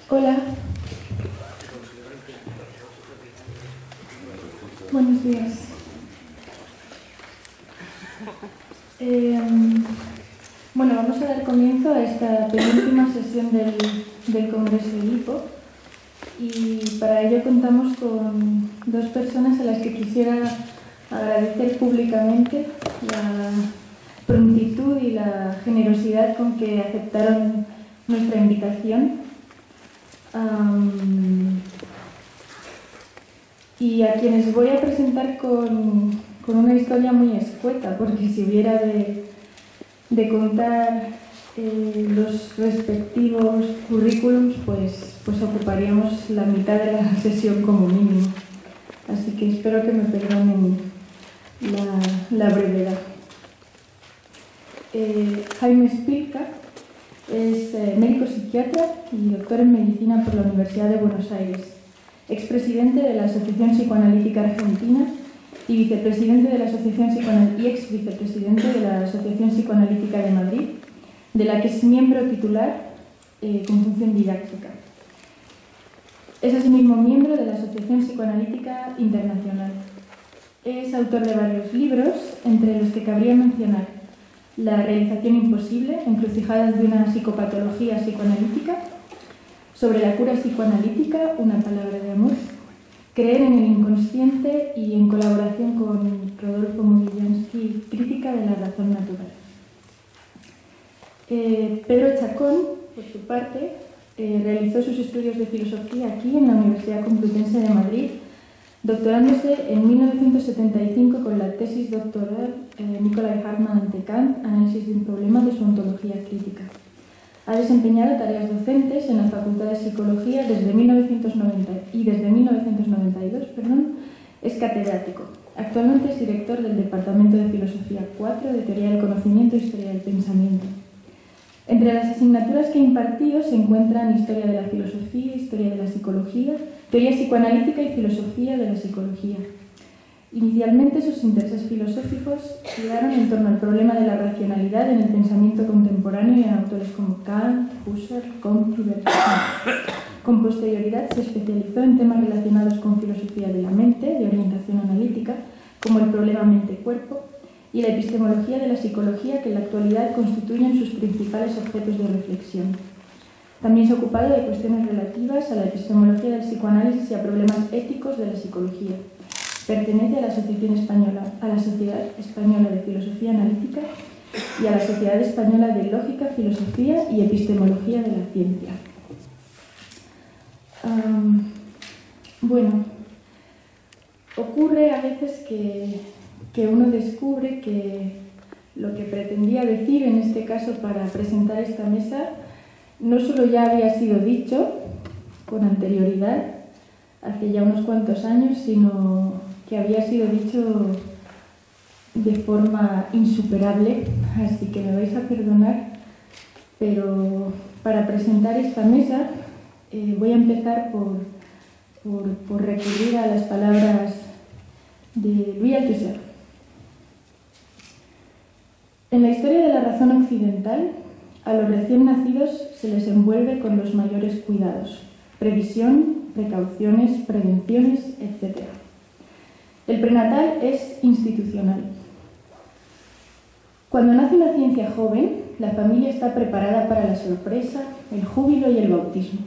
Hola. Buenos días. Bueno, vamos a dar comienzo a esta penúltima sesión del Congreso de IPO y para ello contamos con dos personas a las que quisiera agradecer públicamente la prontitud y la generosidad con que aceptaron nuestra invitación. Y a quienes voy a presentar con una historia muy escueta, porque si hubiera de contar los respectivos currículums, pues ocuparíamos la mitad de la sesión como mínimo. Así que espero que me perdonen la brevedad. Jaime Spilka es médico psiquiatra y doctor en medicina por la Universidad de Buenos Aires, expresidente de la Asociación Psicoanalítica Argentina y vicepresidente de la Asociación y ex-vicepresidente de la Asociación Psicoanalítica de Madrid, de la que es miembro titular con función didáctica. Es asimismo miembro de la Asociación Psicoanalítica Internacional. Es autor de varios libros, entre los que cabría mencionar La realización imposible, encrucijadas de una psicopatología psicoanalítica, Sobre la cura psicoanalítica, una palabra de amor, Creer en el inconsciente y, en colaboración con Rodolfo Mogilansky, Crítica de la razón natural. Pedro Chacón, por su parte, realizó sus estudios de filosofía aquí en la Universidad Complutense de Madrid, doctorándose en 1975 con la tesis doctoral Nicolai Hartmann ante Kant, análisis de un problema de su ontología crítica. Ha desempeñado tareas docentes en la Facultad de Psicología desde 1990 y desde 1992 es catedrático. Actualmente es director del Departamento de Filosofía 4 de Teoría del Conocimiento e Historia del Pensamiento. Entre las asignaturas que ha impartido se encuentran Historia de la Filosofía, Historia de la Psicología, Teoría Psicoanalítica y Filosofía de la Psicología. Inicialmente sus intereses filosóficos giraron en torno al problema de la racionalidad en el pensamiento contemporáneo y en autores como Kant, Husserl, Comte y Bergson. Con posterioridad se especializó en temas relacionados con filosofía de la mente, de orientación analítica, como el problema mente-cuerpo, y la epistemología de la psicología, que en la actualidad constituyen sus principales objetos de reflexión. También se ha ocupado de cuestiones relativas a la epistemología del psicoanálisis y a problemas éticos de la psicología. Pertenece a la Asociación Española, a la Sociedad Española de Filosofía Analítica y a la Sociedad Española de Lógica, Filosofía y Epistemología de la Ciencia. Bueno, ocurre a veces que uno descubre que lo que pretendía decir en este caso para presentar esta mesa no solo ya había sido dicho con anterioridad, hace ya unos cuantos años, sino que había sido dicho de forma insuperable, así que me vais a perdonar, pero para presentar esta mesa voy a empezar por recurrir a las palabras de Louis Althusser. En la historia de la razón occidental, a los recién nacidos se les envuelve con los mayores cuidados, previsión, precauciones, prevenciones, etc. El prenatal es institucional. Cuando nace una ciencia joven, la familia está preparada para la sorpresa, el júbilo y el bautismo.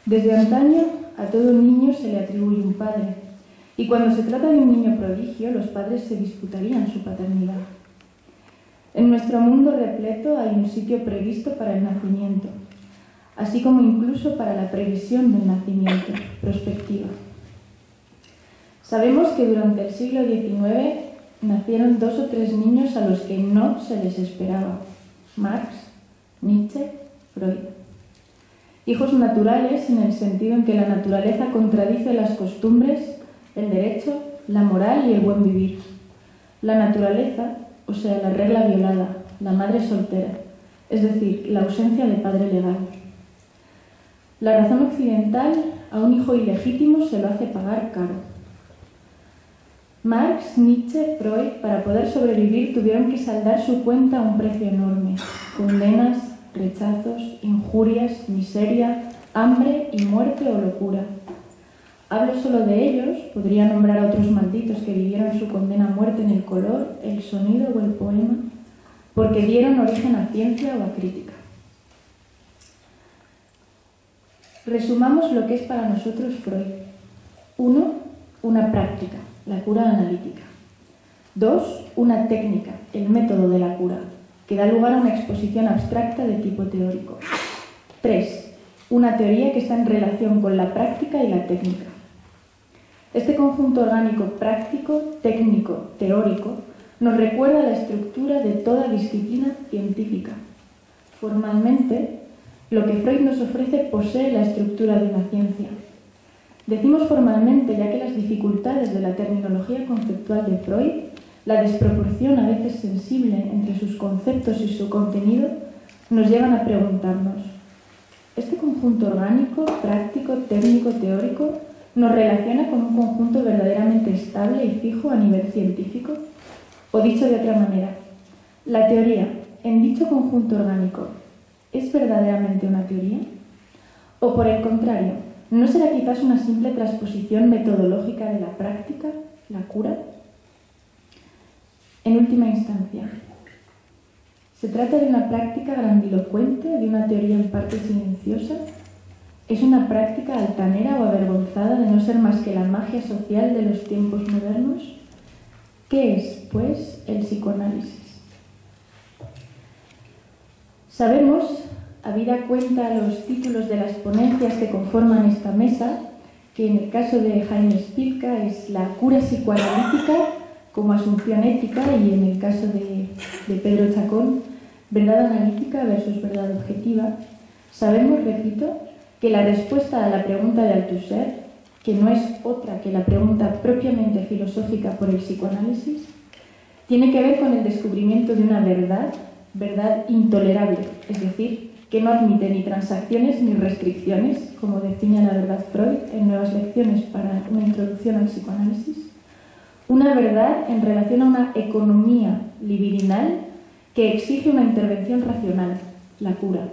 Desde antaño, a todo niño se le atribuye un padre, y cuando se trata de un niño prodigio, los padres se disputarían su paternidad. En nuestro mundo repleto hay un sitio previsto para el nacimiento, así como incluso para la previsión del nacimiento, prospectiva. Sabemos que durante el siglo XIX nacieron 2 o 3 niños a los que no se les esperaba: Marx, Nietzsche, Freud. Hijos naturales en el sentido en que la naturaleza contradice las costumbres, el derecho, la moral y el buen vivir. La naturaleza, o sea, la regla violada, la madre soltera, es decir, la ausencia de padre legal. La razón occidental a un hijo ilegítimo se lo hace pagar caro. Marx, Nietzsche, Freud, para poder sobrevivir, tuvieron que saldar su cuenta a un precio enorme: condenas, rechazos, injurias, miseria, hambre y muerte o locura. Hablo solo de ellos, podría nombrar a otros malditos que vivieron su condena a muerte en el color, el sonido o el poema, porque dieron origen a ciencia o a crítica. Resumamos lo que es para nosotros Freud. 1. Una práctica, la cura analítica. 2. Una técnica, el método de la cura, que da lugar a una exposición abstracta de tipo teórico. 3. Una teoría que está en relación con la práctica y la técnica. Este conjunto orgánico práctico, técnico, teórico, nos recuerda la estructura de toda disciplina científica. Formalmente, lo que Freud nos ofrece posee la estructura de una ciencia. Decimos formalmente, ya que las dificultades de la terminología conceptual de Freud, la desproporción a veces sensible entre sus conceptos y su contenido, nos llevan a preguntarnos: ¿este conjunto orgánico, práctico, técnico, teórico nos relaciona con un conjunto verdaderamente estable y fijo a nivel científico? O dicho de otra manera, ¿la teoría, en dicho conjunto orgánico, es verdaderamente una teoría? O por el contrario, ¿no será quizás una simple transposición metodológica de la práctica, la cura? En última instancia, ¿se trata de una práctica grandilocuente, de una teoría en parte silenciosa? ¿Es una práctica altanera o avergonzada de no ser más que la magia social de los tiempos modernos? ¿Qué es, pues, el psicoanálisis? Sabemos, habida cuenta los títulos de las ponencias que conforman esta mesa, que en el caso de Jaime Spilka es la cura psicoanalítica como asunción ética, y en el caso de Pedro Chacón, verdad analítica versus verdad objetiva. Sabemos, repito, que la respuesta a la pregunta de Althusser, que no es otra que la pregunta propiamente filosófica por el psicoanálisis, tiene que ver con el descubrimiento de una verdad, verdad intolerable, es decir, que no admite ni transacciones ni restricciones, como define la verdad Freud en Nuevas lecciones para una introducción al psicoanálisis, una verdad en relación a una economía libidinal que exige una intervención racional, la cura.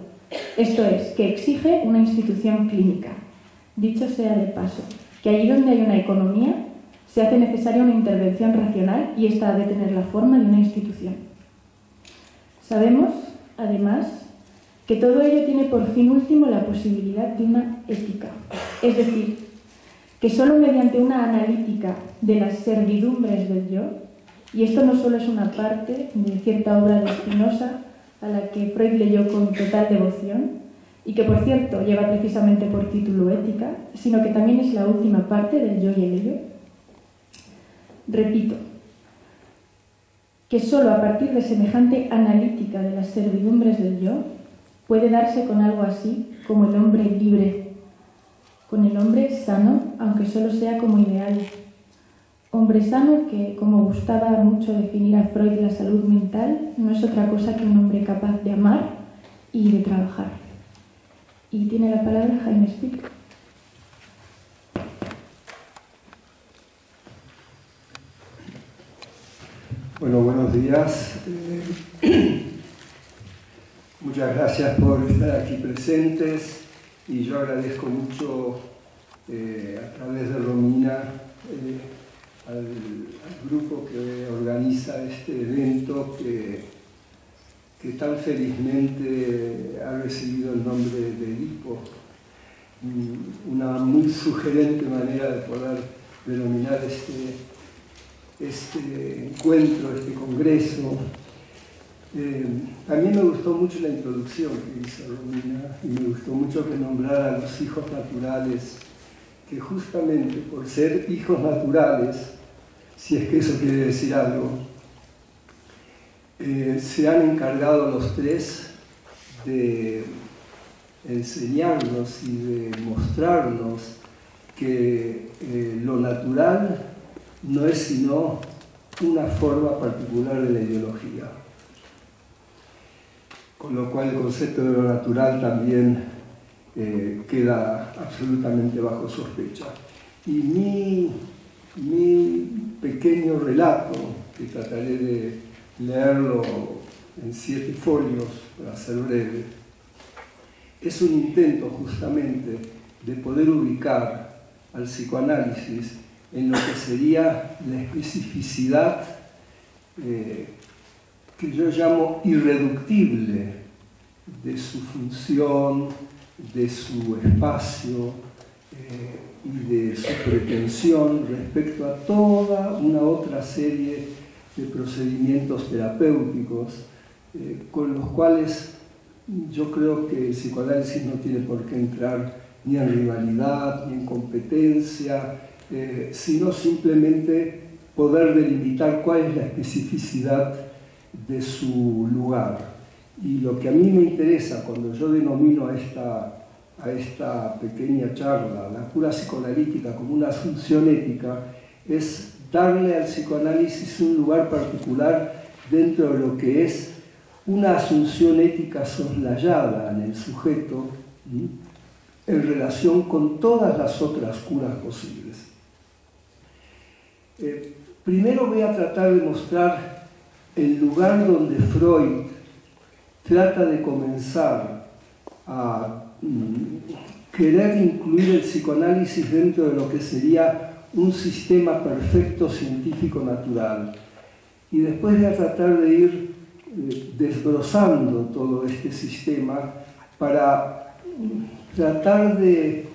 Esto es, que exige una institución clínica. Dicho sea de paso, que allí donde hay una economía se hace necesaria una intervención racional y esta ha de tener la forma de una institución. Sabemos, además, que todo ello tiene por fin último la posibilidad de una ética, es decir, que solo mediante una analítica de las servidumbres del yo, y esto no solo es una parte de cierta obra de Spinoza a la que Freud leyó con total devoción, y que por cierto lleva precisamente por título Ética, sino que también es la última parte del yo y el ello. Repito, que solo a partir de semejante analítica de las servidumbres del yo puede darse con algo así como el hombre libre, con el hombre sano, aunque solo sea como ideal. Hombre sano que, como gustaba mucho definir a Freud la salud mental, no es otra cosa que un hombre capaz de amar y de trabajar. Y tiene la palabra Jaime Spilka. Bueno, buenos días. Muchas gracias por estar aquí presentes y yo agradezco mucho a través de Romina al grupo que organiza este evento que tan felizmente ha recibido el nombre de Edipo. Una muy sugerente manera de poder denominar este encuentro, este congreso. También me gustó mucho la introducción que hizo Romina y me gustó mucho que nombrara a los hijos naturales, que justamente por ser hijos naturales, si es que eso quiere decir algo, se han encargado los tres de enseñarnos y de mostrarnos que lo natural no es sino una forma particular de la ideología. Con lo cual el concepto de lo natural también queda absolutamente bajo sospecha. Y mi pequeño relato, que trataré de leerlo en 7 folios, para ser breve, es un intento justamente de poder ubicar al psicoanálisis en lo que sería la especificidad que yo llamo irreductible de su función, de su espacio y de su pretensión respecto a toda una otra serie de procedimientos terapéuticos con los cuales yo creo que el psicoanálisis no tiene por qué entrar ni en rivalidad, ni en competencia, sino simplemente poder delimitar cuál es la especificidad de su lugar. Y lo que a mí me interesa cuando yo denomino a esta pequeña charla, la cura psicoanalítica como una asunción ética, es darle al psicoanálisis un lugar particular dentro de lo que es una asunción ética soslayada en el sujeto, en relación con todas las otras curas posibles. Primero voy a tratar de mostrar el lugar donde Freud trata de comenzar a querer incluir el psicoanálisis dentro de lo que sería un sistema perfecto científico natural. Y después voy a tratar de ir desglosando todo este sistema para tratar de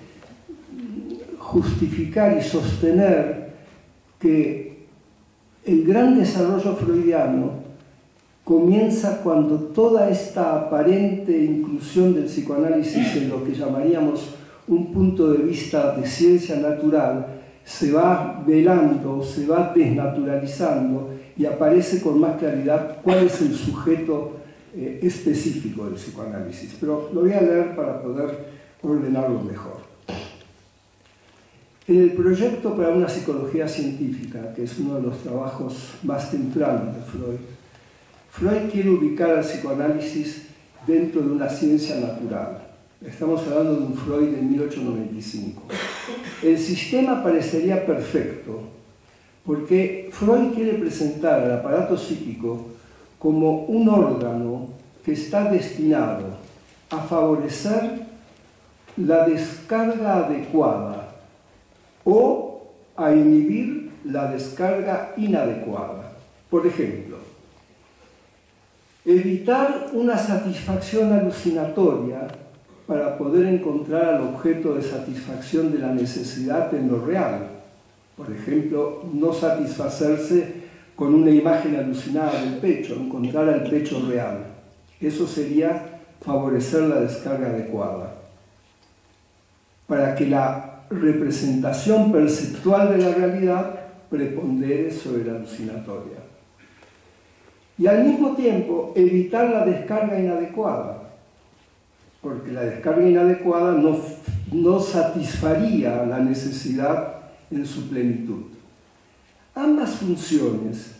justificar y sostener que el gran desarrollo freudiano comienza cuando toda esta aparente inclusión del psicoanálisis en lo que llamaríamos un punto de vista de ciencia natural se va velando, se va desnaturalizando y aparece con más claridad cuál es el sujeto específico del psicoanálisis. Pero lo voy a leer para poder ordenarlo mejor. En el proyecto para una psicología científica, que es uno de los trabajos más tempranos de Freud, Freud quiere ubicar al psicoanálisis dentro de una ciencia natural. Estamos hablando de un Freud de 1895. El sistema parecería perfecto, porque Freud quiere presentar al aparato psíquico como un órgano que está destinado a favorecer la descarga adecuada o a inhibir la descarga inadecuada. Por ejemplo, evitar una satisfacción alucinatoria para poder encontrar al objeto de satisfacción de la necesidad en lo real. Por ejemplo, no satisfacerse con una imagen alucinada del pecho, encontrar el pecho real. Eso sería favorecer la descarga adecuada. Para que la representación perceptual de la realidad prepondere sobre la alucinatoria. Y al mismo tiempo evitar la descarga inadecuada, porque la descarga inadecuada no satisfaría la necesidad en su plenitud. Ambas funciones,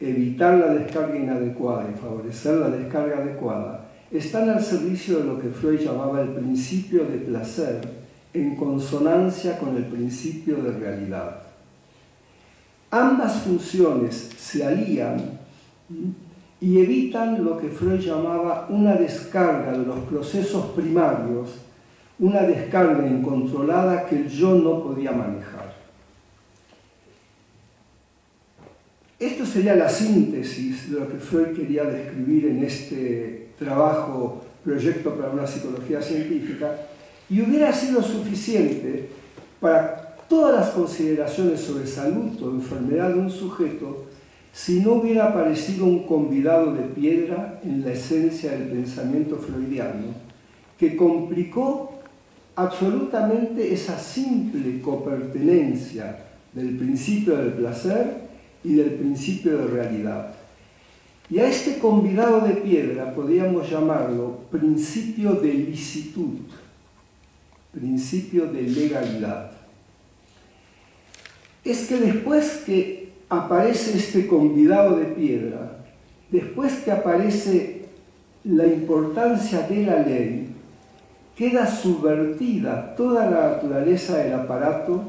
evitar la descarga inadecuada y favorecer la descarga adecuada, están al servicio de lo que Freud llamaba el principio de placer, en consonancia con el principio de realidad. Ambas funciones se alían y evitan lo que Freud llamaba una descarga de los procesos primarios, una descarga incontrolada que el yo no podía manejar. Esto sería la síntesis de lo que Freud quería describir en este trabajo, Proyecto para una psicología científica, y hubiera sido suficiente para todas las consideraciones sobre salud o enfermedad de un sujeto si no hubiera aparecido un convidado de piedra en la esencia del pensamiento freudiano, que complicó absolutamente esa simple copertenencia del principio del placer y del principio de realidad. Y a este convidado de piedra podríamos llamarlo principio de licitud, principio de legalidad. Es que después que aparece este convidado de piedra, después que aparece la importancia de la ley, queda subvertida toda la naturaleza del aparato,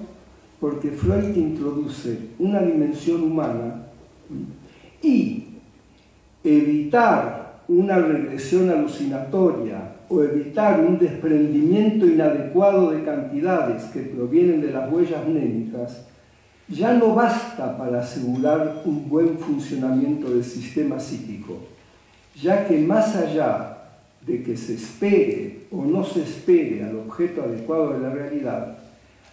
porque Freud introduce una dimensión humana y evitar una regresión alucinatoria o evitar un desprendimiento inadecuado de cantidades que provienen de las huellas mnémicas, ya no basta para asegurar un buen funcionamiento del sistema psíquico, ya que más allá de que se espere o no se espere al objeto adecuado de la realidad,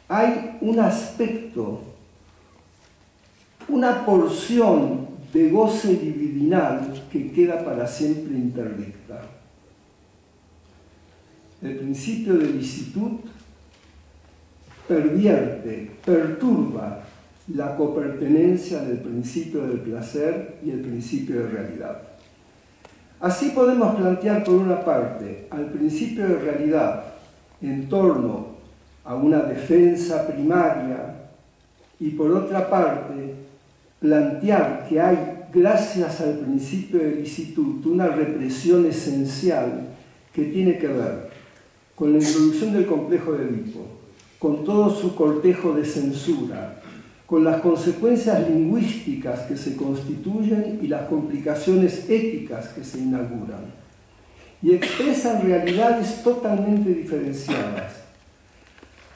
hay un aspecto, una porción de goce libidinal que queda para siempre interdicta. El principio de licitud pervierte, perturba la copertenencia del principio del placer y el principio de realidad. Así podemos plantear por una parte al principio de realidad en torno a una defensa primaria y por otra parte plantear que hay, gracias al principio de licitud, una represión esencial que tiene que ver con la introducción del complejo de Edipo, con todo su cortejo de censura, con las consecuencias lingüísticas que se constituyen y las complicaciones éticas que se inauguran, y expresan realidades totalmente diferenciadas,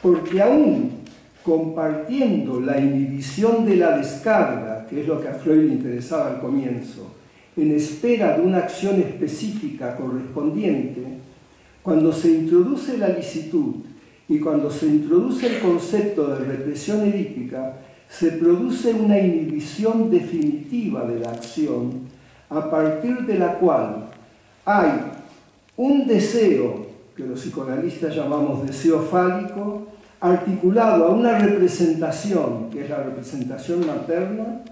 porque aún compartiendo la inhibición de la descarga, que es lo que a Freud le interesaba al comienzo, en espera de una acción específica correspondiente, cuando se introduce la licitud y cuando se introduce el concepto de represión edípica, se produce una inhibición definitiva de la acción, a partir de la cual hay un deseo, que los psicoanalistas llamamos deseo fálico, articulado a una representación, que es la representación materna,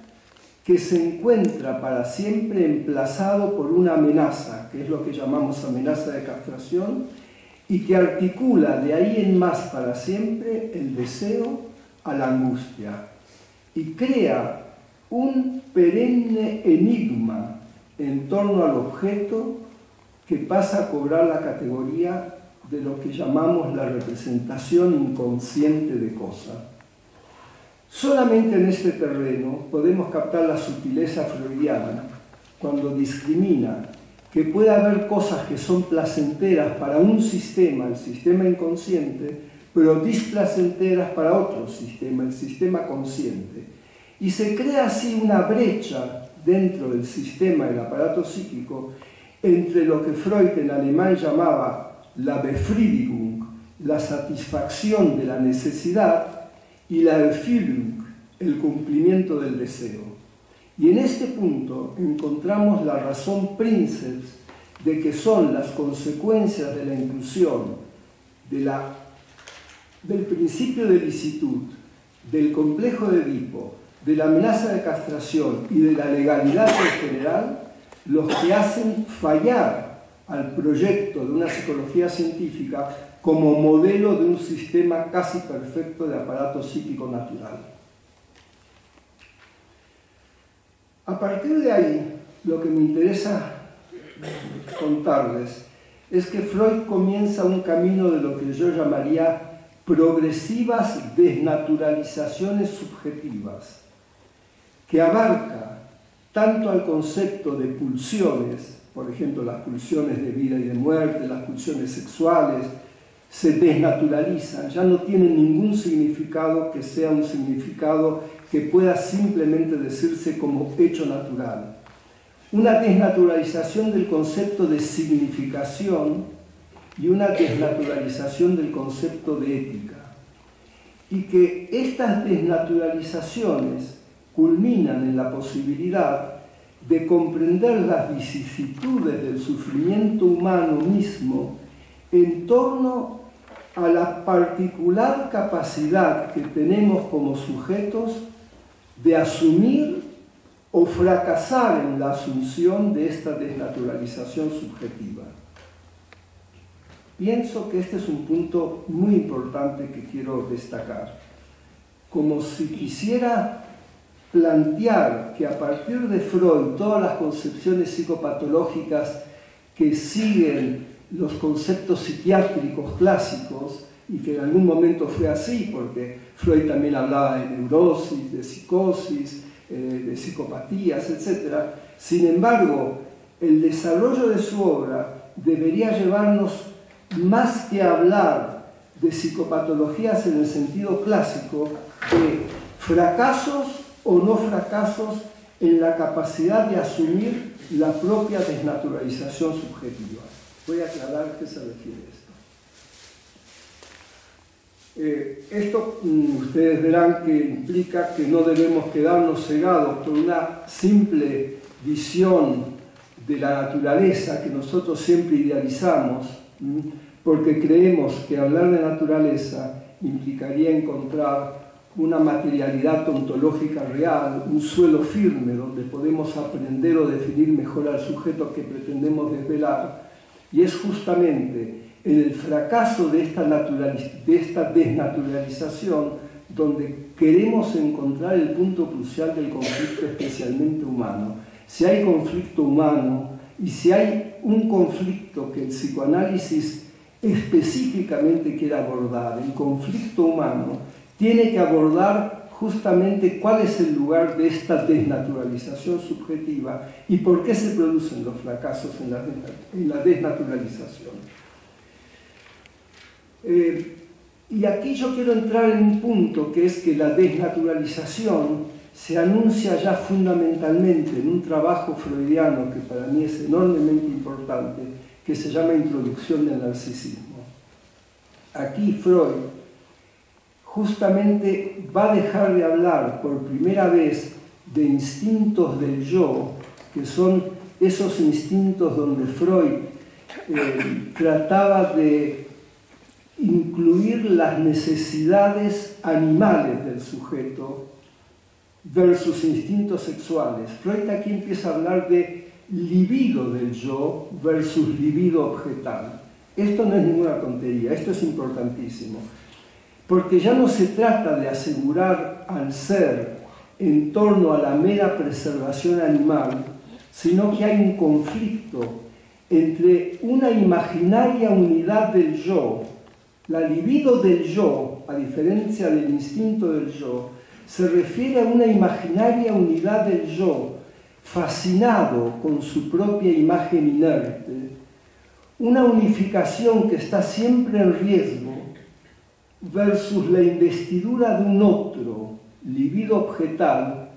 que se encuentra para siempre emplazado por una amenaza, que es lo que llamamos amenaza de castración, y que articula de ahí en más para siempre el deseo a la angustia, y crea un perenne enigma en torno al objeto que pasa a cobrar la categoría de lo que llamamos la representación inconsciente de cosa. Solamente en este terreno podemos captar la sutileza freudiana cuando discrimina que puede haber cosas que son placenteras para un sistema, el sistema inconsciente, pero displacenteras para otro sistema, el sistema consciente. Y se crea así una brecha dentro del sistema del aparato psíquico entre lo que Freud en alemán llamaba la Befriedigung, la satisfacción de la necesidad, y la Erfüllung, el cumplimiento del deseo. Y en este punto encontramos la razón princeps de que son las consecuencias de la inclusión del principio de licitud, del complejo de Edipo, de la amenaza de castración y de la legalidad en general, los que hacen fallar al proyecto de una psicología científica como modelo de un sistema casi perfecto de aparato psíquico natural. A partir de ahí, lo que me interesa contarles es que Freud comienza un camino de lo que yo llamaría progresivas desnaturalizaciones subjetivas, que abarca tanto al concepto de pulsiones, por ejemplo, las pulsiones de vida y de muerte, las pulsiones sexuales, se desnaturalizan, ya no tienen ningún significado que sea un significado que pueda simplemente decirse como hecho natural. Una desnaturalización del concepto de significación y una desnaturalización del concepto de ética. Y que estas desnaturalizaciones culminan en la posibilidad de comprender las vicisitudes del sufrimiento humano mismo en torno a la particular capacidad que tenemos como sujetos de asumir o fracasar en la asunción de esta desnaturalización subjetiva. Pienso que este es un punto muy importante que quiero destacar, como si quisiera plantear que a partir de Freud todas las concepciones psicopatológicas que siguen los conceptos psiquiátricos clásicos, y que en algún momento fue así, porque Freud también hablaba de neurosis, de psicosis, de psicopatías, etc. Sin embargo, el desarrollo de su obra debería llevarnos más que hablar de psicopatologías en el sentido clásico, de fracasos o no fracasos en la capacidad de asumir la propia desnaturalización subjetiva. Voy a aclarar a qué se refiere esto. Esto ustedes verán que implica que no debemos quedarnos cegados por una simple visión de la naturaleza que nosotros siempre idealizamos, porque creemos que hablar de naturaleza implicaría encontrar una materialidad ontológica real, un suelo firme donde podemos aprender o definir mejor al sujeto que pretendemos desvelar. Y es justamente en el fracaso de esta desnaturalización donde queremos encontrar el punto crucial del conflicto especialmente humano. Si hay conflicto humano y si hay un conflicto que el psicoanálisis específicamente quiere abordar, el conflicto humano, tiene que abordar justamente cuál es el lugar de esta desnaturalización subjetiva y por qué se producen los fracasos en la desnaturalización. Y aquí yo quiero entrar en un punto que es que la desnaturalización se anuncia ya fundamentalmente en un trabajo freudiano que para mí es enormemente importante, que se llama Introducción del narcisismo. Aquí Freud justamente va a dejar de hablar por primera vez de instintos del yo, que son esos instintos donde Freud trataba de incluir las necesidades animales del sujeto versus instintos sexuales. Freud aquí empieza a hablar de libido del yo versus libido objetal. Esto no es ninguna tontería, esto es importantísimo. Porque ya no se trata de asegurar al ser en torno a la mera preservación animal, sino que hay un conflicto entre una imaginaria unidad del yo, la libido del yo, a diferencia del instinto del yo, se refiere a una imaginaria unidad del yo, fascinado con su propia imagen inerte, una unificación que está siempre en riesgo, versus la investidura de un otro, libido objetal,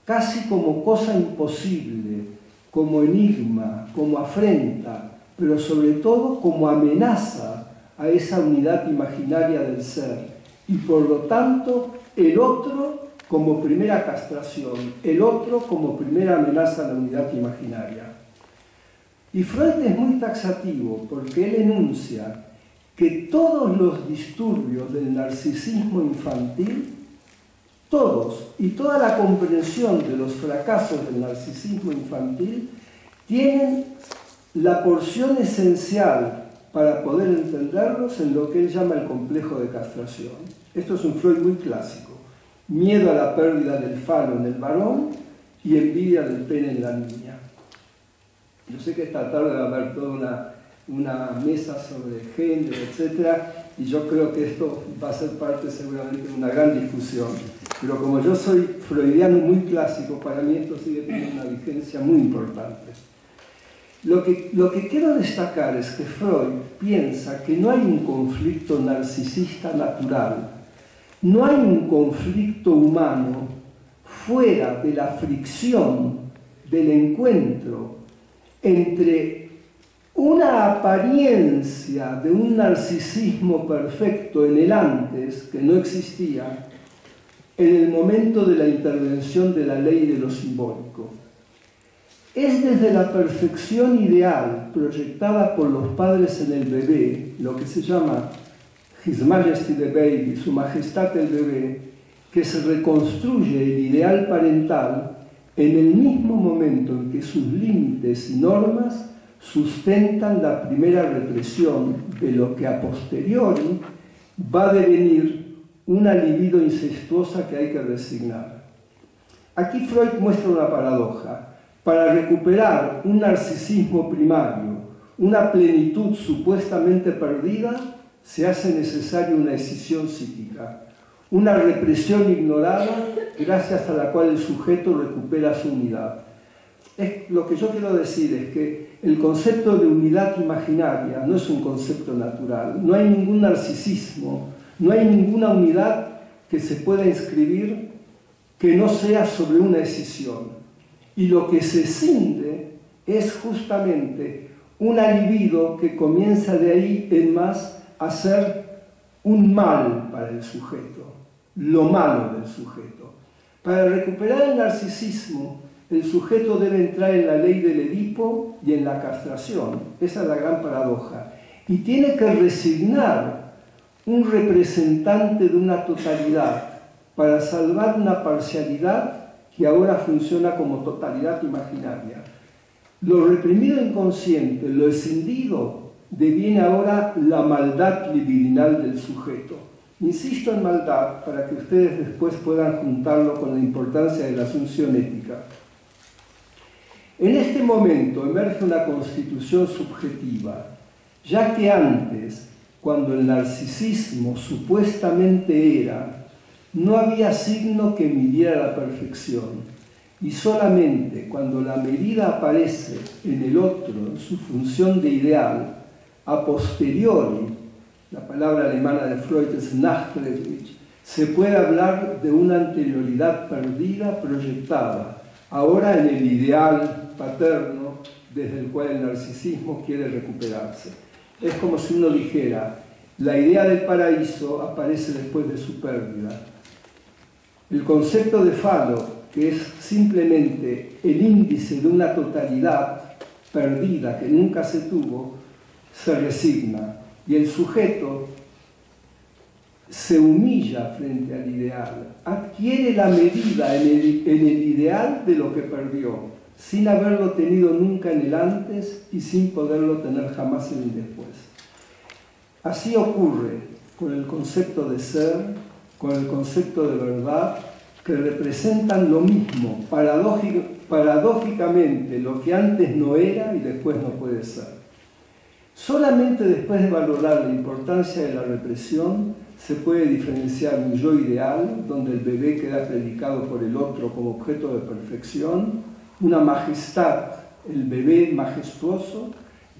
casi como cosa imposible, como enigma, como afrenta, pero sobre todo como amenaza a esa unidad imaginaria del ser. Y por lo tanto, el otro como primera castración, el otro como primera amenaza a la unidad imaginaria. Y Freud es muy taxativo porque él enuncia que todos los disturbios del narcisismo infantil, todos, y toda la comprensión de los fracasos del narcisismo infantil, tienen la porción esencial para poder entenderlos en lo que él llama el complejo de castración. Esto es un Freud muy clásico. Miedo a la pérdida del falo en el varón y envidia del pene en la niña. Yo sé que esta tarde va a haber toda una mesa sobre género, etc. Y yo creo que esto va a ser parte seguramente de una gran discusión. Pero como yo soy freudiano muy clásico, para mí esto sigue teniendo una vigencia muy importante. Lo que quiero destacar es que Freud piensa que no hay un conflicto narcisista natural, no hay un conflicto humano fuera de la fricción del encuentro entre una apariencia de un narcisismo perfecto en el antes, que no existía, en el momento de la intervención de la ley de lo simbólico. Es desde la perfección ideal proyectada por los padres en el bebé, lo que se llama His Majesty the Baby, su majestad el bebé, que se reconstruye el ideal parental en el mismo momento en que sus límites y normas sustentan la primera represión de lo que a posteriori va a devenir una libido incestuosa que hay que resignar. Aquí Freud muestra una paradoja. Para recuperar un narcisismo primario, una plenitud supuestamente perdida, se hace necesaria una escisión psíquica, una represión ignorada gracias a la cual el sujeto recupera su unidad. Lo que yo quiero decir es que el concepto de unidad imaginaria no es un concepto natural. No hay ningún narcisismo, no hay ninguna unidad que se pueda inscribir que no sea sobre una decisión. Y lo que se cinde es justamente una libido que comienza de ahí en más a ser un mal para el sujeto, lo malo del sujeto. Para recuperar el narcisismo, el sujeto debe entrar en la ley del Edipo y en la castración. Esa es la gran paradoja. Y tiene que resignar un representante de una totalidad para salvar una parcialidad que ahora funciona como totalidad imaginaria. Lo reprimido inconsciente, lo escindido, deviene ahora la maldad libidinal del sujeto. Insisto en maldad para que ustedes después puedan juntarlo con la importancia de la asunción ética. En este momento emerge una constitución subjetiva, ya que antes, cuando el narcisismo supuestamente era, no había signo que midiera la perfección, y solamente cuando la medida aparece en el otro, en su función de ideal, a posteriori, la palabra alemana de Freud es nachträglich, se puede hablar de una anterioridad perdida, proyectada, ahora en el ideal paterno desde el cual el narcisismo quiere recuperarse. Es como si uno dijera, la idea del paraíso aparece después de su pérdida. El concepto de falo, que es simplemente el índice de una totalidad perdida que nunca se tuvo, se resigna y el sujeto se humilla frente al ideal, adquiere la medida en el ideal de lo que perdió, sin haberlo tenido nunca en el antes y sin poderlo tener jamás en el después. Así ocurre con el concepto de ser, con el concepto de verdad, que representan lo mismo, paradójicamente, lo que antes no era y después no puede ser. Solamente después de valorar la importancia de la represión, se puede diferenciar un yo ideal, donde el bebé queda predicado por el otro como objeto de perfección, una majestad, el bebé majestuoso,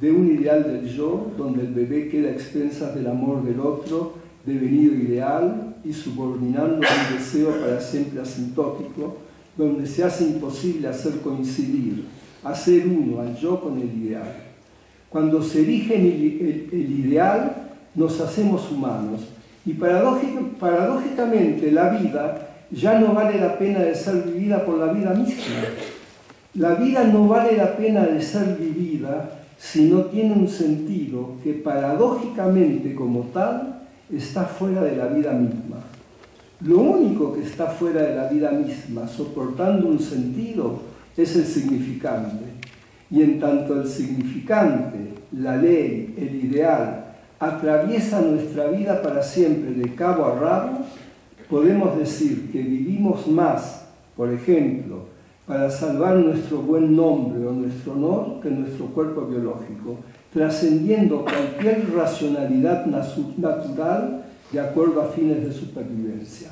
de un ideal del yo, donde el bebé queda a expensas del amor del otro, devenido ideal y subordinando un deseo para siempre asintótico, donde se hace imposible hacer coincidir, hacer uno al yo con el ideal. Cuando se erige el ideal, nos hacemos humanos. Y paradójicamente la vida ya no vale la pena de ser vivida por la vida misma. La vida no vale la pena de ser vivida si no tiene un sentido que paradójicamente como tal está fuera de la vida misma. Lo único que está fuera de la vida misma, soportando un sentido, es el significante. Y en tanto el significante, la ley, el ideal, atraviesa nuestra vida para siempre de cabo a rabo, podemos decir que vivimos más, por ejemplo, para salvar nuestro buen nombre o nuestro honor que nuestro cuerpo biológico, trascendiendo cualquier racionalidad natural de acuerdo a fines de supervivencia.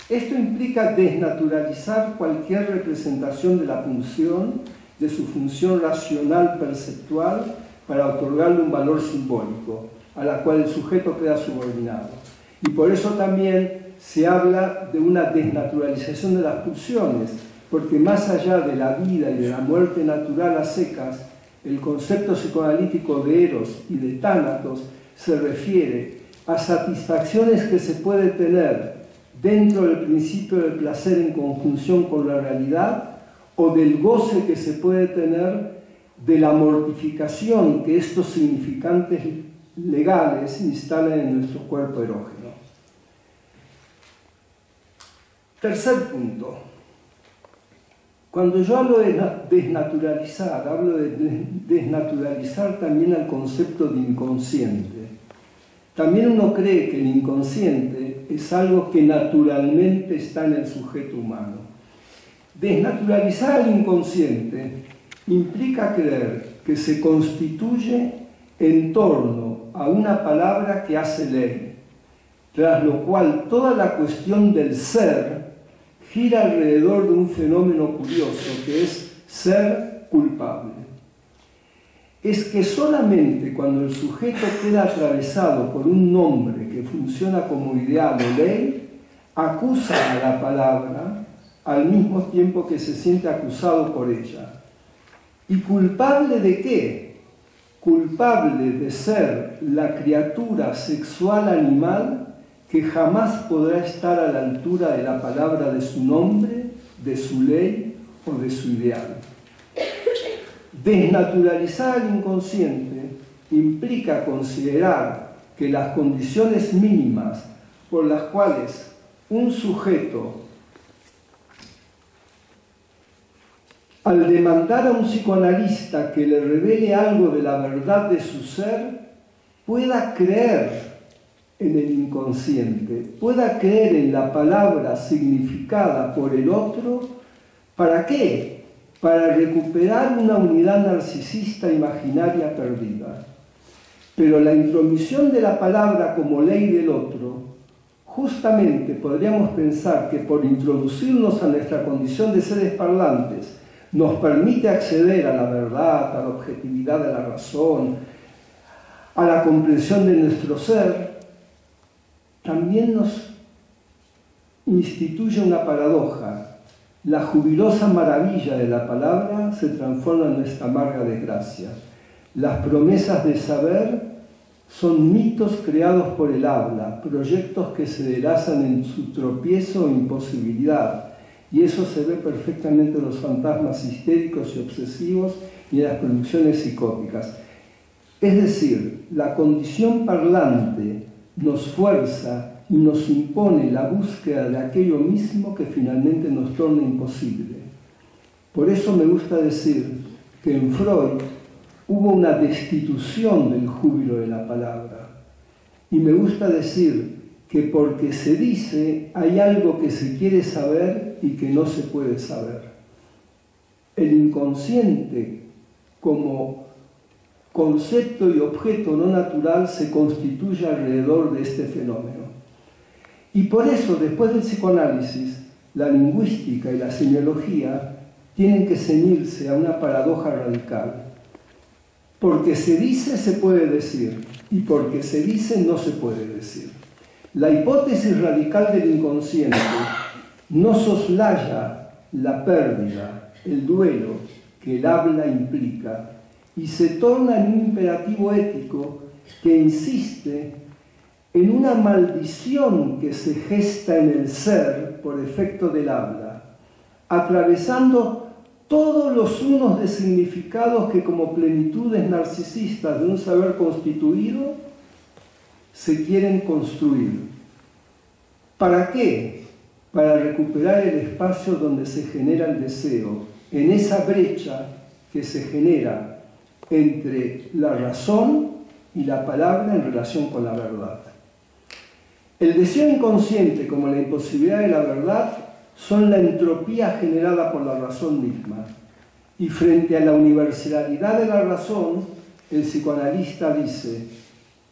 Esto implica desnaturalizar cualquier representación de la pulsión, de su función racional perceptual, para otorgarle un valor simbólico, a la cual el sujeto queda subordinado. Y por eso también se habla de una desnaturalización de las pulsiones, porque más allá de la vida y de la muerte natural a secas, el concepto psicoanalítico de eros y de tánatos se refiere a satisfacciones que se puede tener dentro del principio del placer en conjunción con la realidad o del goce que se puede tener de la mortificación que estos significantes legales instalan en nuestro cuerpo erógeno. Tercer punto. Cuando yo hablo de desnaturalizar, hablo de desnaturalizar también al concepto de inconsciente. También uno cree que el inconsciente es algo que naturalmente está en el sujeto humano. Desnaturalizar al inconsciente implica creer que se constituye en torno a una palabra que hace ley, tras lo cual toda la cuestión del ser gira alrededor de un fenómeno curioso que es ser culpable. Es que solamente cuando el sujeto queda atravesado por un nombre que funciona como ideal o ley, acusa a la palabra al mismo tiempo que se siente acusado por ella. ¿Y culpable de qué? Culpable de ser la criatura sexual animal que jamás podrá estar a la altura de la palabra de su nombre, de su ley o de su ideal. Desnaturalizar al inconsciente implica considerar que las condiciones mínimas por las cuales un sujeto, al demandar a un psicoanalista que le revele algo de la verdad de su ser, pueda creer en el inconsciente, pueda creer en la palabra significada por el otro. ¿Para qué? Para recuperar una unidad narcisista imaginaria perdida. Pero la intromisión de la palabra como ley del otro, justamente podríamos pensar que por introducirnos a nuestra condición de seres parlantes, nos permite acceder a la verdad, a la objetividad de la razón, a la comprensión de nuestro ser, también nos instituye una paradoja. La jubilosa maravilla de la palabra se transforma en nuestra amarga desgracia. Las promesas de saber son mitos creados por el habla, proyectos que se deshacen en su tropiezo o imposibilidad. Y eso se ve perfectamente en los fantasmas histéricos y obsesivos y en las producciones psicóticas. Es decir, la condición parlante nos fuerza y nos impone la búsqueda de aquello mismo que finalmente nos torna imposible. Por eso me gusta decir que en Freud hubo una destitución del júbilo de la palabra. Y me gusta decir que porque se dice hay algo que se quiere saber y que no se puede saber. El inconsciente como concepto y objeto no natural se constituye alrededor de este fenómeno. Y por eso, después del psicoanálisis, la lingüística y la semiología tienen que ceñirse a una paradoja radical. Porque se dice, se puede decir, y porque se dice, no se puede decir. La hipótesis radical del inconsciente no soslaya la pérdida, el duelo que el habla implica, y se torna en un imperativo ético que insiste en una maldición que se gesta en el ser por efecto del habla, atravesando todos los unos de significados que como plenitudes narcisistas de un saber constituido se quieren construir. ¿Para qué? Para recuperar el espacio donde se genera el deseo, en esa brecha que se genera entre la razón y la palabra en relación con la verdad. El deseo inconsciente como la imposibilidad de la verdad son la entropía generada por la razón misma. Y frente a la universalidad de la razón, el psicoanalista dice,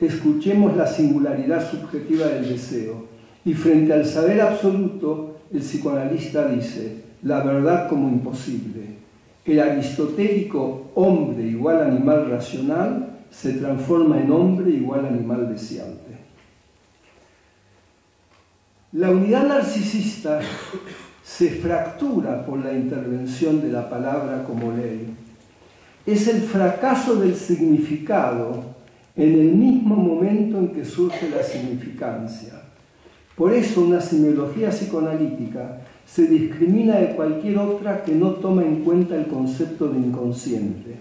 escuchemos la singularidad subjetiva del deseo. Y frente al saber absoluto, el psicoanalista dice, la verdad como imposible. El aristotélico hombre igual animal racional se transforma en hombre igual animal deseante. La unidad narcisista se fractura por la intervención de la palabra como ley. Es el fracaso del significado en el mismo momento en que surge la significancia. Por eso una semiología psicoanalítica se discrimina de cualquier otra que no toma en cuenta el concepto de inconsciente.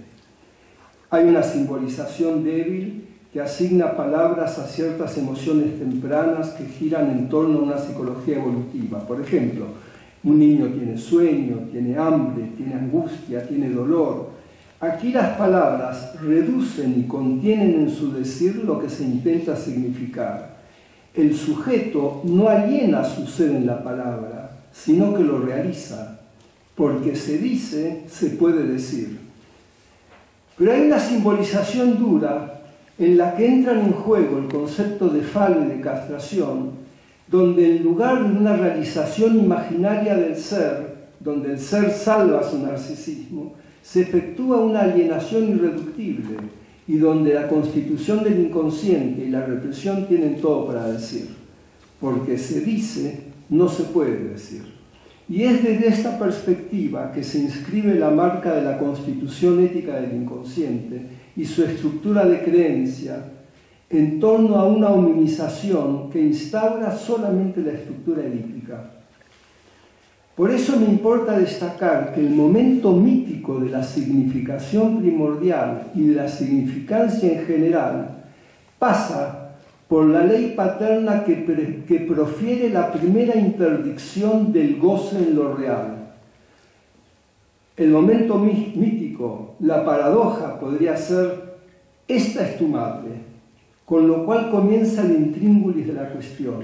Hay una simbolización débil que asigna palabras a ciertas emociones tempranas que giran en torno a una psicología evolutiva. Por ejemplo, un niño tiene sueño, tiene hambre, tiene angustia, tiene dolor. Aquí las palabras reducen y contienen en su decir lo que se intenta significar. El sujeto no aliena su ser en la palabra, sino que lo realiza. Porque se dice, se puede decir. Pero hay una simbolización dura en la que entran en juego el concepto de falo y de castración, donde en lugar de una realización imaginaria del ser, donde el ser salva su narcisismo, se efectúa una alienación irreductible y donde la constitución del inconsciente y la represión tienen todo para decir. Porque se dice, no se puede decir. Y es desde esta perspectiva que se inscribe la marca de la constitución ética del inconsciente y su estructura de creencia en torno a una hominización que instaura solamente la estructura edípica. Por eso me importa destacar que el momento mítico de la significación primordial y de la significancia en general pasa por la ley paterna que profiere la primera interdicción del goce en lo real. El momento mítico, la paradoja podría ser: esta es tu madre, con lo cual comienza el intríngulis de la cuestión,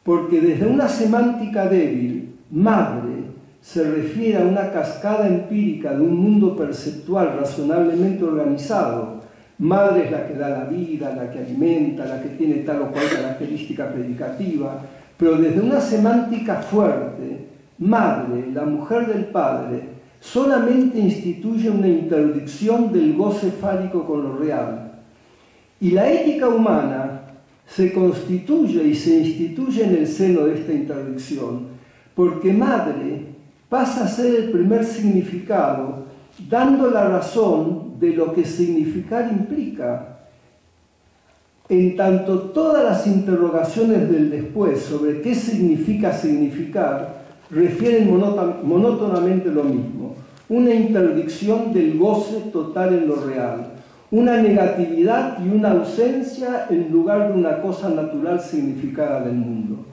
porque desde una semántica débil, madre se refiere a una cascada empírica de un mundo perceptual razonablemente organizado. Madre es la que da la vida, la que alimenta, la que tiene tal o cual característica predicativa, pero desde una semántica fuerte, madre, la mujer del padre, solamente instituye una interdicción del goce fálico con lo real. Y la ética humana se constituye y se instituye en el seno de esta interdicción, porque madre pasa a ser el primer significado, dando la razón de lo que significar implica. En tanto todas las interrogaciones del después sobre qué significa significar refieren monótonamente lo mismo: una interdicción del goce total en lo real, una negatividad y una ausencia en lugar de una cosa natural significada del mundo,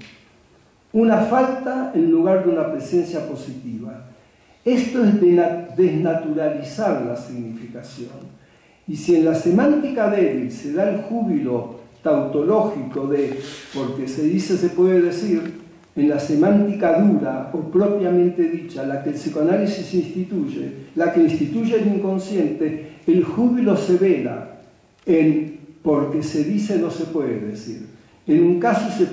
una falta en lugar de una presencia positiva. Esto es desnaturalizar la significación. Y si en la semántica débil se da el júbilo tautológico de porque se dice, se puede decir, en la semántica dura o propiamente dicha, la que el psicoanálisis instituye, la que instituye el inconsciente, el júbilo se vela en porque se dice, no se puede decir. En un caso se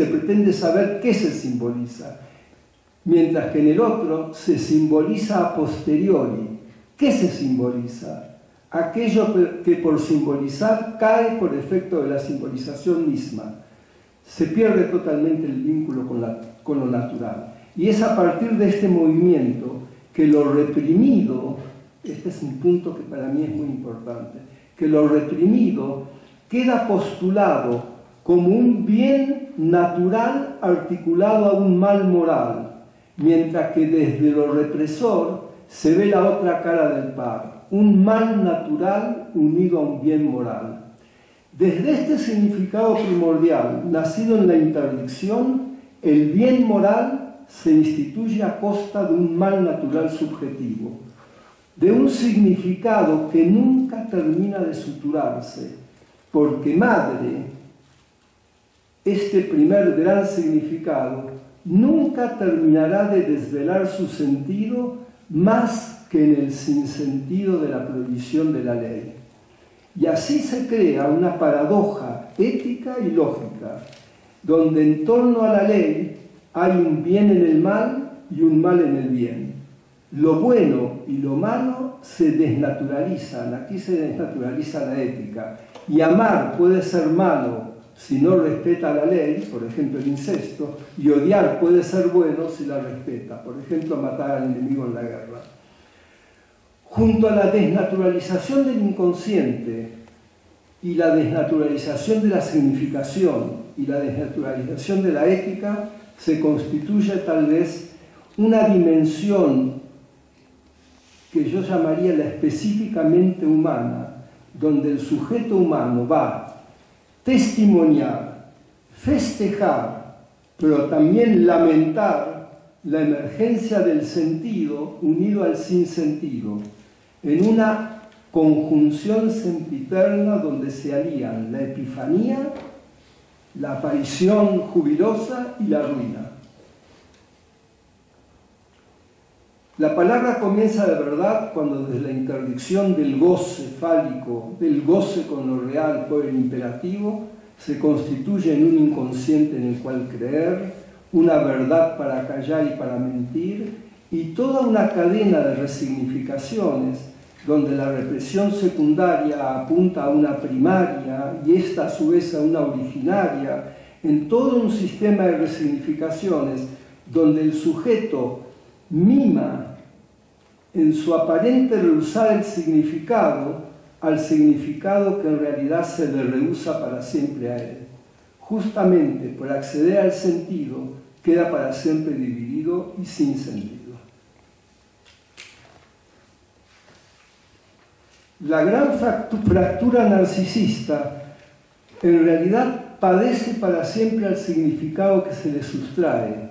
pretende saber qué se simboliza, mientras que en el otro se simboliza a posteriori. ¿Qué se simboliza? Aquello que por simbolizar cae por efecto de la simbolización misma. Se pierde totalmente el vínculo con lo natural. Y es a partir de este movimiento que lo reprimido, este es un punto que para mí es muy importante, que lo reprimido queda postulado como un bien natural articulado a un mal moral, mientras que desde lo represor se ve la otra cara del par, un mal natural unido a un bien moral. Desde este significado primordial, nacido en la interdicción, el bien moral se instituye a costa de un mal natural subjetivo, de un significado que nunca termina de suturarse, porque madre, este primer gran significado, nunca terminará de desvelar su sentido más que en el sinsentido de la prohibición de la ley. Y así se crea una paradoja ética y lógica, donde en torno a la ley hay un bien en el mal y un mal en el bien. Lo bueno y lo malo se desnaturalizan, aquí se desnaturaliza la ética. Y amar puede ser malo si no respeta la ley, por ejemplo el incesto, y odiar puede ser bueno si la respeta, por ejemplo matar al enemigo en la guerra. Junto a la desnaturalización del inconsciente y la desnaturalización de la significación y la desnaturalización de la ética, se constituye tal vez una dimensión que yo llamaría la específicamente humana, donde el sujeto humano va a testimoniar, festejar, pero también lamentar la emergencia del sentido unido al sinsentido, en una conjunción sempiterna donde se alían la epifanía, la aparición jubilosa y la ruina. La palabra comienza de verdad cuando desde la interdicción del goce fálico, del goce con lo real por el imperativo, se constituye en un inconsciente en el cual creer, una verdad para callar y para mentir, y toda una cadena de resignificaciones donde la represión secundaria apunta a una primaria y esta a su vez a una originaria, en todo un sistema de resignificaciones donde el sujeto mima en su aparente rehusar el significado al significado que en realidad se le rehúsa para siempre a él. Justamente por acceder al sentido queda para siempre dividido y sin sentido. La gran fractura narcisista en realidad padece para siempre al significado que se le sustrae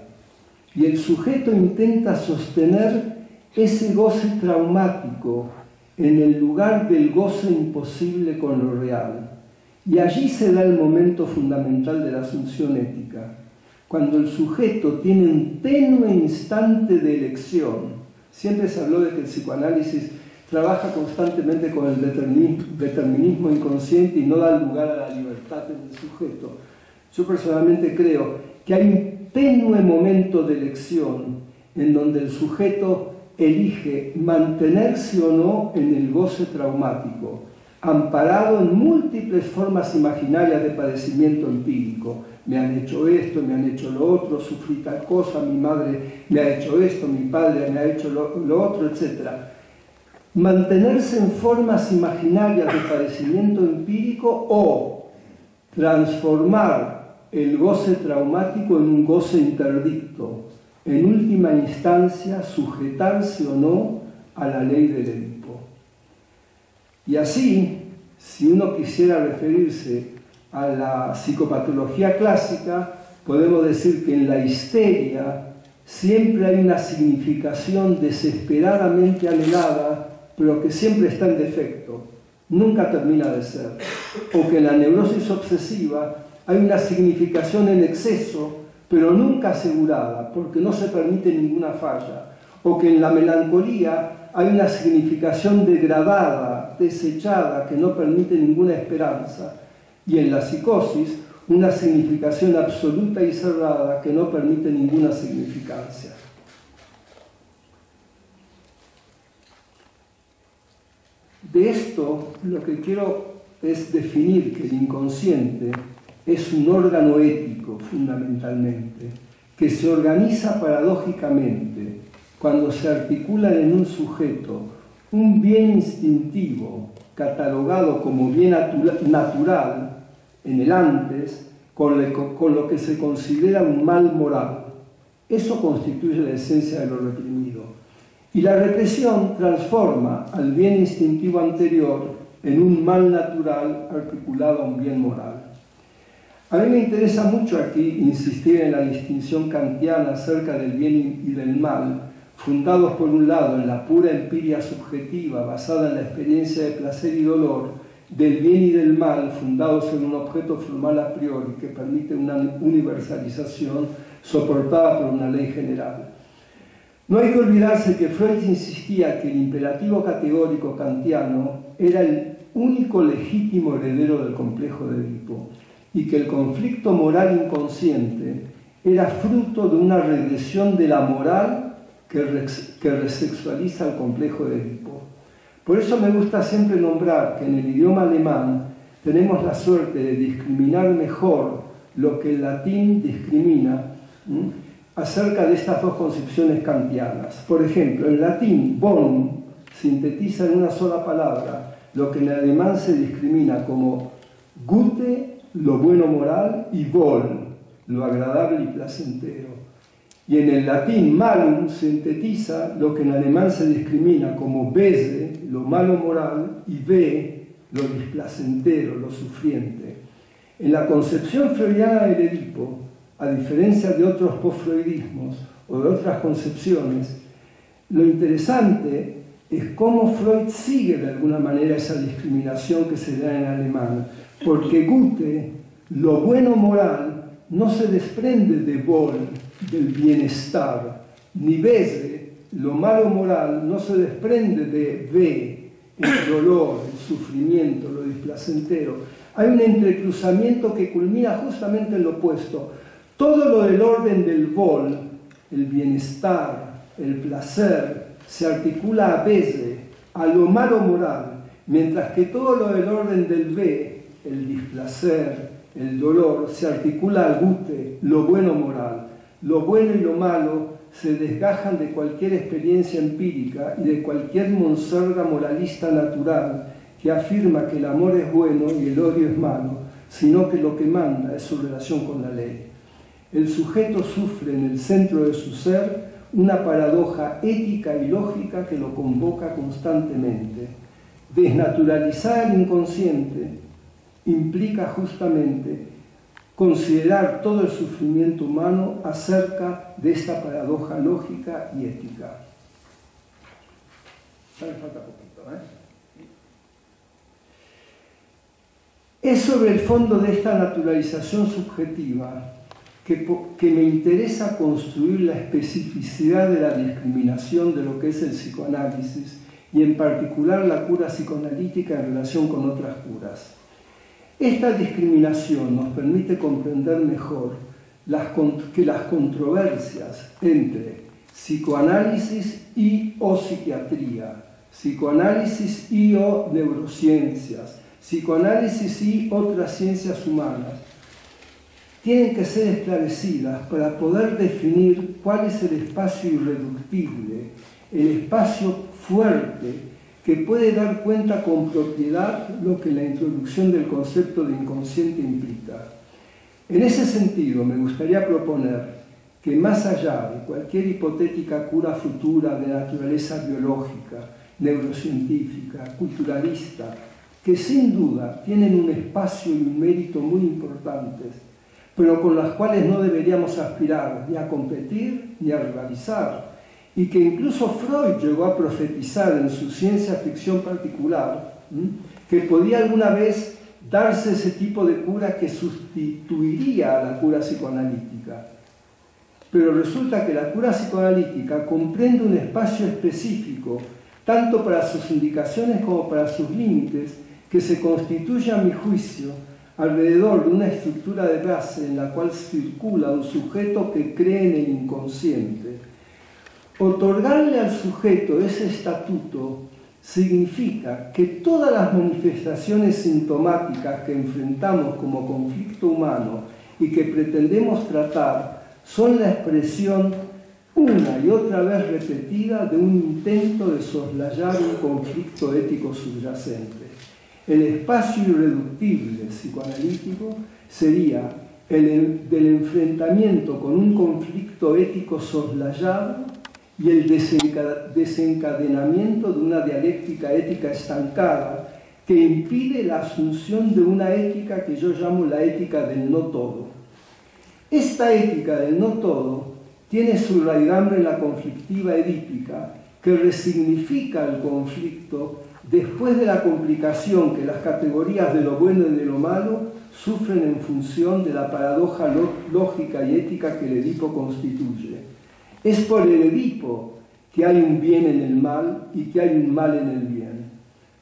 y el sujeto intenta sostener ese goce traumático en el lugar del goce imposible con lo real. Y allí se da el momento fundamental de la asunción ética, cuando el sujeto tiene un tenue instante de elección. Siempre se habló de que el psicoanálisis trabaja constantemente con el determinismo inconsciente y no da lugar a la libertad en el sujeto. Yo personalmente creo que hay un tenue momento de elección en donde el sujeto elige mantenerse o no en el goce traumático, amparado en múltiples formas imaginarias de padecimiento empírico. Me han hecho esto, me han hecho lo otro, sufrí tal cosa, mi madre me ha hecho esto, mi padre me ha hecho lo otro, etc. Mantenerse en formas imaginarias de padecimiento empírico o transformar el goce traumático en un goce interdicto. En última instancia, sujetarse o no a la ley del Edipo. Y así, si uno quisiera referirse a la psicopatología clásica, podemos decir que en la histeria siempre hay una significación desesperadamente anhelada, pero que siempre está en defecto, nunca termina de ser. O que en la neurosis obsesiva hay una significación en exceso, pero nunca asegurada, porque no se permite ninguna falla. O que en la melancolía hay una significación degradada, desechada, que no permite ninguna esperanza. Y en la psicosis, una significación absoluta y cerrada que no permite ninguna significancia. De esto, lo que quiero es definir que el inconsciente es un órgano ético, fundamentalmente, que se organiza paradójicamente cuando se articula en un sujeto un bien instintivo, catalogado como bien natural en el antes, con lo que se considera un mal moral. Eso constituye la esencia de lo reprimido. Y la represión transforma al bien instintivo anterior en un mal natural articulado a un bien moral. A mí me interesa mucho aquí insistir en la distinción kantiana acerca del bien y del mal, fundados por un lado en la pura empiria subjetiva basada en la experiencia de placer y dolor, del bien y del mal fundados en un objeto formal a priori que permite una universalización soportada por una ley general. No hay que olvidarse que Freud insistía que el imperativo categórico kantiano era el único legítimo heredero del complejo de Edipo y que el conflicto moral inconsciente era fruto de una regresión de la moral que resexualiza el complejo de Edipo. Por eso me gusta siempre nombrar que en el idioma alemán tenemos la suerte de discriminar mejor lo que el latín discrimina acerca de estas dos concepciones kantianas. Por ejemplo, en latín, bonum sintetiza en una sola palabra lo que en alemán se discrimina como gute, lo bueno moral, y wohl, lo agradable y placentero. Y en el latín, malum sintetiza lo que en alemán se discrimina como bese, lo malo moral, y ve, lo displacentero, lo sufriente. En la concepción freudiana del Edipo, a diferencia de otros postfreudismos o de otras concepciones, lo interesante es cómo Freud sigue de alguna manera esa discriminación que se da en alemán, porque Gute, lo bueno moral, no se desprende de Wohl, del bienestar, ni Bese, lo malo moral, no se desprende de Ve, el dolor, el sufrimiento, lo displacentero. Hay un entrecruzamiento que culmina justamente en lo opuesto. Todo lo del orden del Wohl, el bienestar, el placer, se articula a belle, a lo malo moral, mientras que todo lo del orden del be, el displacer, el dolor, se articula al gute, lo bueno moral. Lo bueno y lo malo se desgajan de cualquier experiencia empírica y de cualquier monserga moralista natural que afirma que el amor es bueno y el odio es malo, sino que lo que manda es su relación con la ley. El sujeto sufre en el centro de su ser una paradoja ética y lógica que lo convoca constantemente. Desnaturalizar el inconsciente implica justamente considerar todo el sufrimiento humano acerca de esta paradoja lógica y ética. Me falta poquito, Es sobre el fondo de esta naturalización subjetiva que me interesa construir la especificidad de la discriminación de lo que es el psicoanálisis y en particular la cura psicoanalítica en relación con otras curas. Esta discriminación nos permite comprender mejor que las controversias entre psicoanálisis y o psiquiatría, psicoanálisis y o neurociencias, psicoanálisis y otras ciencias humanas, tienen que ser esclarecidas para poder definir cuál es el espacio irreductible, el espacio fuerte que puede dar cuenta con propiedad lo que la introducción del concepto de inconsciente implica. En ese sentido, me gustaría proponer que más allá de cualquier hipotética cura futura de naturaleza biológica, neurocientífica, culturalista, que sin duda tienen un espacio y un mérito muy importantes, pero con las cuales no deberíamos aspirar ni a competir ni a rivalizar, y que incluso Freud llegó a profetizar en su ciencia ficción particular, que podía alguna vez darse ese tipo de cura que sustituiría a la cura psicoanalítica. Pero resulta que la cura psicoanalítica comprende un espacio específico, tanto para sus indicaciones como para sus límites, que se constituye, a mi juicio, alrededor de una estructura de base en la cual circula un sujeto que cree en el inconsciente. Otorgarle al sujeto ese estatuto significa que todas las manifestaciones sintomáticas que enfrentamos como conflicto humano y que pretendemos tratar son la expresión una y otra vez repetida de un intento de soslayar un conflicto ético subyacente. El espacio irreductible psicoanalítico sería el del enfrentamiento con un conflicto ético soslayado y el desencadenamiento de una dialéctica ética estancada que impide la asunción de una ética que yo llamo la ética del no todo. Esta ética del no todo tiene su raigambre en la conflictiva edípica, que resignifica el conflicto después de la complicación que las categorías de lo bueno y de lo malo sufren en función de la paradoja lógica y ética que el Edipo constituye. Es por el Edipo que hay un bien en el mal y que hay un mal en el bien.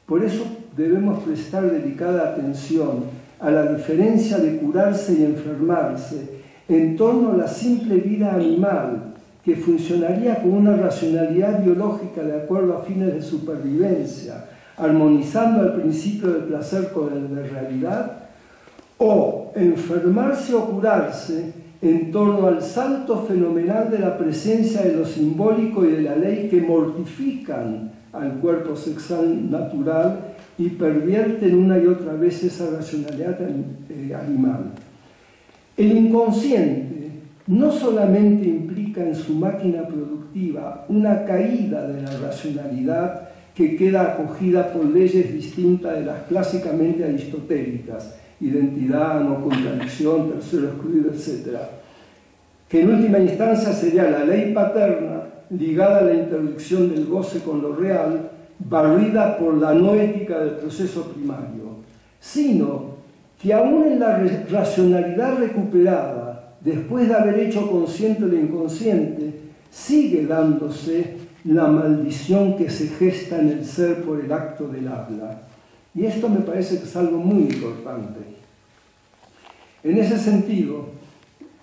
Por eso debemos prestar delicada atención a la diferencia de curarse y enfermarse en torno a la simple vida animal, que funcionaría con una racionalidad biológica de acuerdo a fines de supervivencia, armonizando al principio del placer con el de realidad, o enfermarse o curarse en torno al salto fenomenal de la presencia de lo simbólico y de la ley que mortifican al cuerpo sexual natural y pervierten una y otra vez esa racionalidad animal. El inconsciente no solamente implica en su máquina productiva una caída de la racionalidad que queda acogida por leyes distintas de las clásicamente aristotélicas, identidad, no contradicción, tercero excluido, etc., que en última instancia sería la ley paterna ligada a la interdicción del goce con lo real, barrida por la no ética del proceso primario, sino que aún en la racionalidad recuperada, después de haber hecho consciente lo inconsciente, sigue dándose la maldición que se gesta en el ser por el acto del habla. Y esto me parece que es algo muy importante. En ese sentido,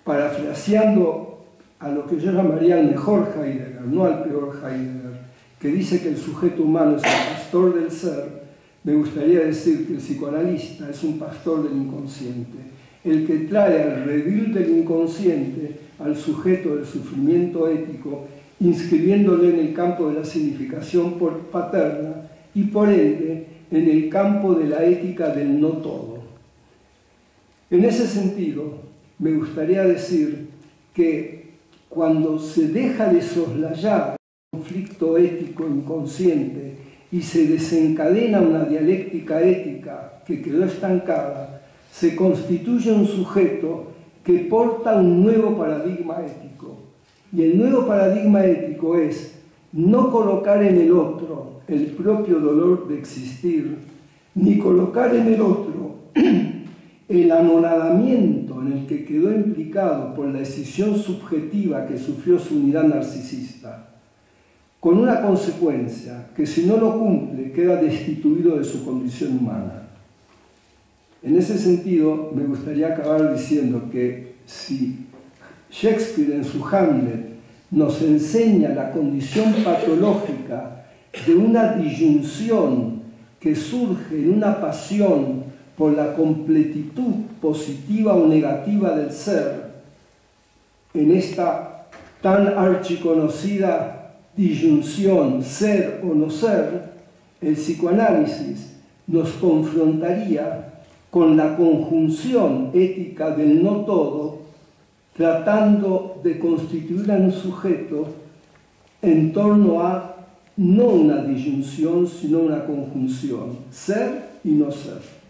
parafraseando a lo que yo llamaría el mejor Heidegger, no al peor Heidegger, que dice que el sujeto humano es el pastor del ser, me gustaría decir que el psicoanalista es un pastor del inconsciente, el que trae al redil del inconsciente al sujeto del sufrimiento ético, inscribiéndole en el campo de la significación paterna y por ende en el campo de la ética del no todo. En ese sentido, me gustaría decir que cuando se deja de soslayar el conflicto ético inconsciente y se desencadena una dialéctica ética que quedó estancada, se constituye un sujeto que porta un nuevo paradigma ético. Y el nuevo paradigma ético es no colocar en el otro el propio dolor de existir, ni colocar en el otro el anonadamiento en el que quedó implicado por la decisión subjetiva que sufrió su unidad narcisista, con una consecuencia, que si no lo cumple queda destituido de su condición humana. En ese sentido, me gustaría acabar diciendo que si Shakespeare en su Hamlet nos enseña la condición patológica de una disyunción que surge en una pasión por la completitud positiva o negativa del ser, en esta tan archiconocida disyunción ser o no ser, el psicoanálisis nos confrontaría con la conjunción ética del no todo, tratando de constituir a un sujeto en torno a no una disyunción, sino una conjunción, ser y no ser.